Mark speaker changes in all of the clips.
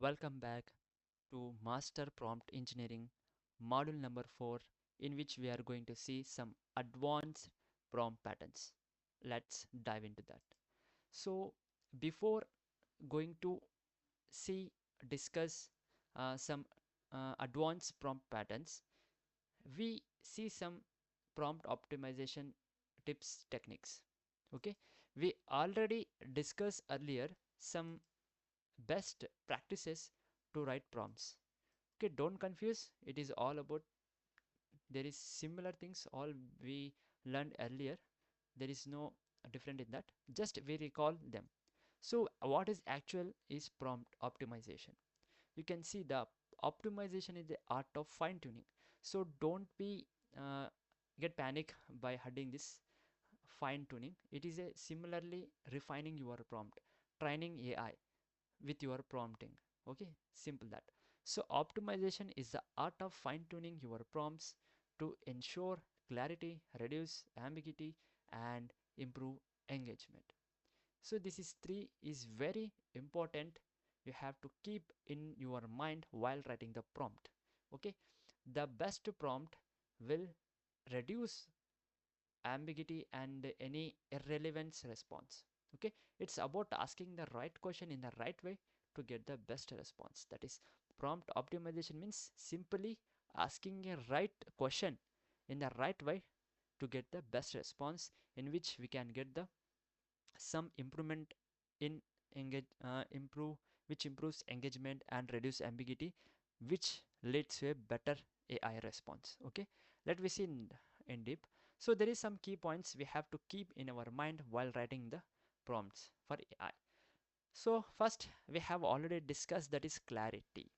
Speaker 1: Welcome back to Master Prompt Engineering module number 4, in which we are going to see some advanced prompt patterns. Let's dive into that. So before going to see discuss some advanced prompt patterns, we see some prompt optimization tips techniques. Okay, we already discussed earlier some best practices to write prompts. Okay, don't confuse, it is all about, there is similar things all we learned earlier. There is no different in that, just we recall them. So what is actual is prompt optimization. You can see the optimization is the art of fine tuning. So don't be uh, get panic by hiding this fine tuning. It is a similarly refining your prompt, training AI with your prompting. Okay, simple that. So optimization is the art of fine tuning your prompts to ensure clarity, reduce ambiguity, and improve engagement. So this is three is very important, you have to keep in your mind while writing the prompt. Okay, the best prompt will reduce ambiguity and any irrelevance response. Okay, it's about asking the right question in the right way to get the best response. That is, prompt optimization means simply asking a right question in the right way to get the best response, in which we can get the some improvement in improve, which improves engagement and reduce ambiguity, which leads to a better AI response. Okay, let me see in deep. So there is some key points we have to keep in our mind while writing the prompts for AI. So first we have already discussed, that is clarity.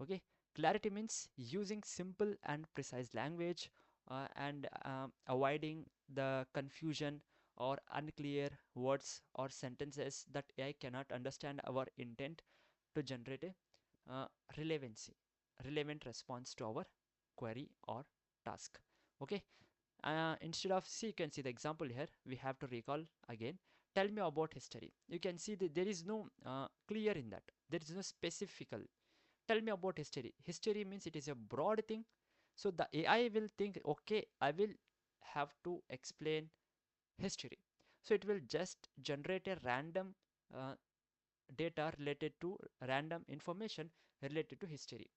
Speaker 1: Okay, clarity means using simple and precise language, and avoiding the confusion or unclear words or sentences that AI cannot understand our intent to generate a relevancy relevant response to our query or task. Okay, instead of, see, you can see the example here, we have to recall again. Tell me about history. You can see that there is no clear in that, there is no specifical. Tell me about history. History means it is a broad thing. So the AI will think, okay, I will have to explain history. So it will just generate a random uh, data related to random information related to history.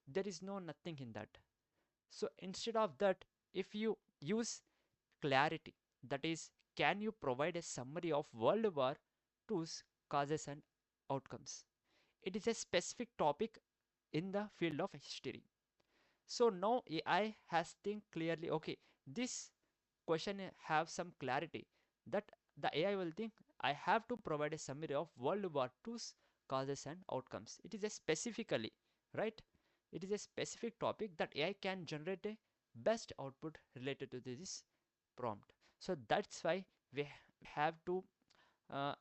Speaker 1: There is no nothing in that. So instead of that, if you use clarity, that is, can you provide a summary of World War II's causes and outcomes? It is a specific topic in the field of history. So now AI has think clearly, okay, this question have some clarity, that the AI will think, I have to provide a summary of World War II's causes and outcomes. It is a specifically, right? It is a specific topic that AI can generate a best output related to this prompt. So that's why we have to uh,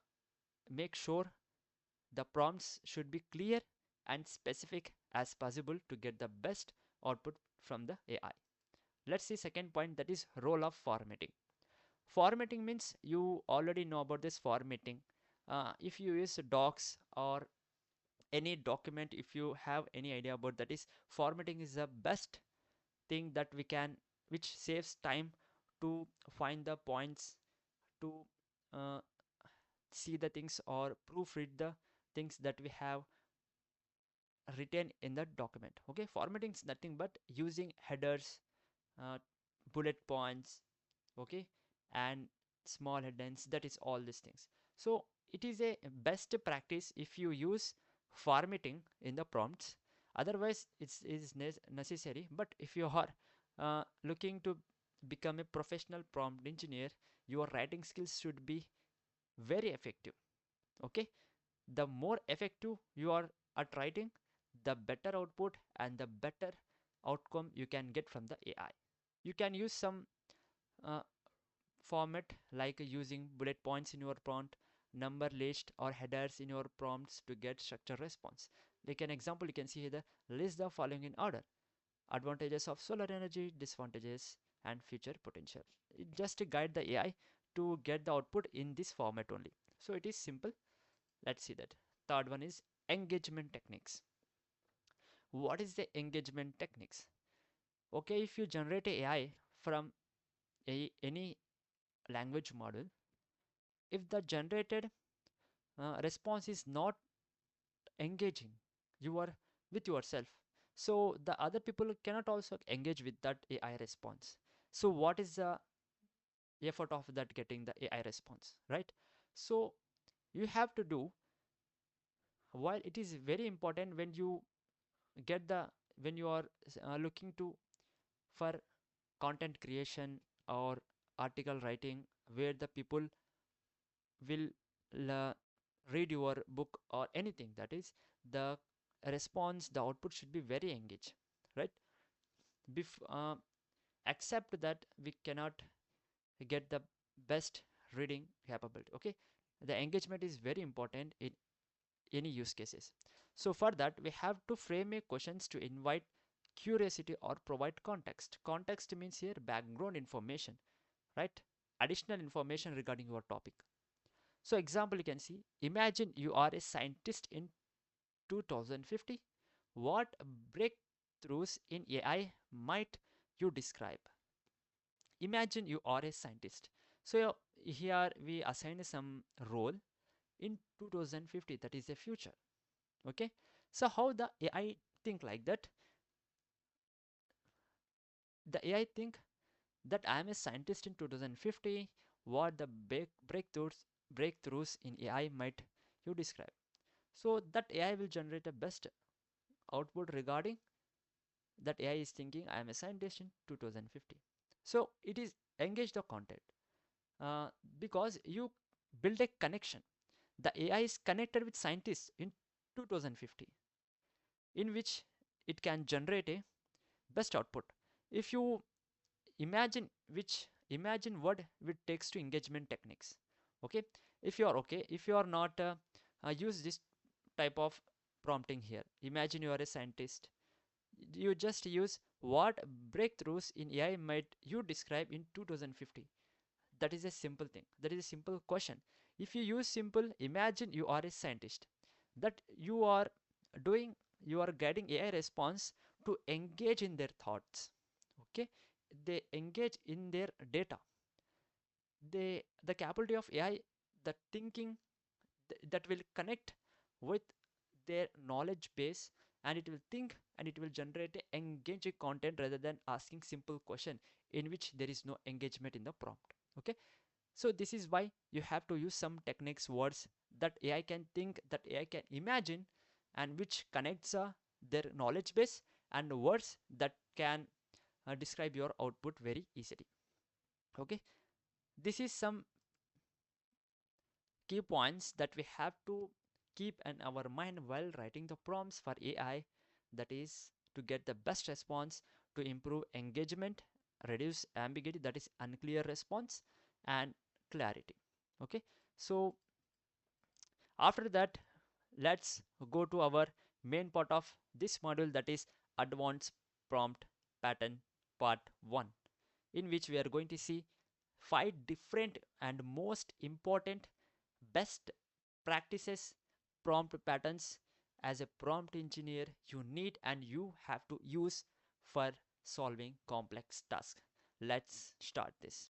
Speaker 1: make sure the prompts should be clear and specific as possible to get the best output from the AI. Let's see second point, that is role of formatting. Formatting means you already know about this formatting. If you use docs or any document, if you have any idea about that, is formatting is the best thing that we can, which saves time to find the points, to uh, see the things or proofread the things that we have written in the document. Okay, formatting is nothing but using headers, uh, bullet points, okay, and small headings, that is all these things. So it is a best practice if you use formatting in the prompts. Otherwise it is necessary, but if you are looking to become a professional prompt engineer, your writing skills should be very effective. Okay, the more effective you are at writing, the better output and the better outcome you can get from the AI. You can use some uh, format like using bullet points in your prompt, number list or headers in your prompts to get structured response. Like an example, you can see here the list the following in order: advantages of solar energy, disadvantages, and future potential. It just to guide the AI to get the output in this format only. So it is simple. Let's see that. Third one is engagement techniques. What is the engagement techniques? Okay, if you generate a AI from any language model, if the generated response is not engaging you are with yourself, so the other people cannot also engage with that AI response. So what is the effort of that getting the AI response, right? So you have to do, while it is very important when you get the when you are looking to for content creation or article writing, where the people will read your book or anything, that is the response, the output should be very engaged, right? Except that we cannot get the best reading capability. Okay, the engagement is very important in any use cases. So for that we have to frame a questions to invite curiosity or provide context. Context means here background information, right? Additional information regarding your topic. So example, you can see, imagine you are a scientist in 2050. What breakthroughs in AI might you describe? Imagine you are a scientist. So here we assign some role in 2050, that is the future. Okay, so how the AI think like that? The AI think that I am a scientist in 2050. What the breakthroughs in AI might you describe? So that AI will generate a best output regarding that. AI is thinking I am a scientist in 2050. So it is engage the content, uh, because you build a connection. The AI is connected with scientists in 2050, in which it can generate a best output. If you imagine what it takes to engagement techniques. Okay, if you are okay, if you are not use this type of prompting here. Imagine you are a scientist, you just use what breakthroughs in AI might you describe in 2050. That is a simple thing, that is a simple question. If you use simple imagine you are a scientist, that you are doing, you are getting AI response to engage in their thoughts. Okay, they engage in their data. The capability of AI, the thinking, that will connect with their knowledge base, and it will think and it will generate a engaging content rather than asking simple question in which there is no engagement in the prompt. Okay, so this is why you have to use some techniques, words that AI can think, that AI can imagine, and which connects their knowledge base, and words that can describe your output very easily. Okay, this is some key points that we have to keep in our mind while writing the prompts for AI, that is to get the best response, to improve engagement, reduce ambiguity, that is unclear response, and clarity. Okay, so after that, let's go to our main part of this module, that is advanced prompt pattern part 1, in which we are going to see 5 different and most important best practices prompt patterns as a prompt engineer you need and you have to use for solving complex tasks. Let's start this.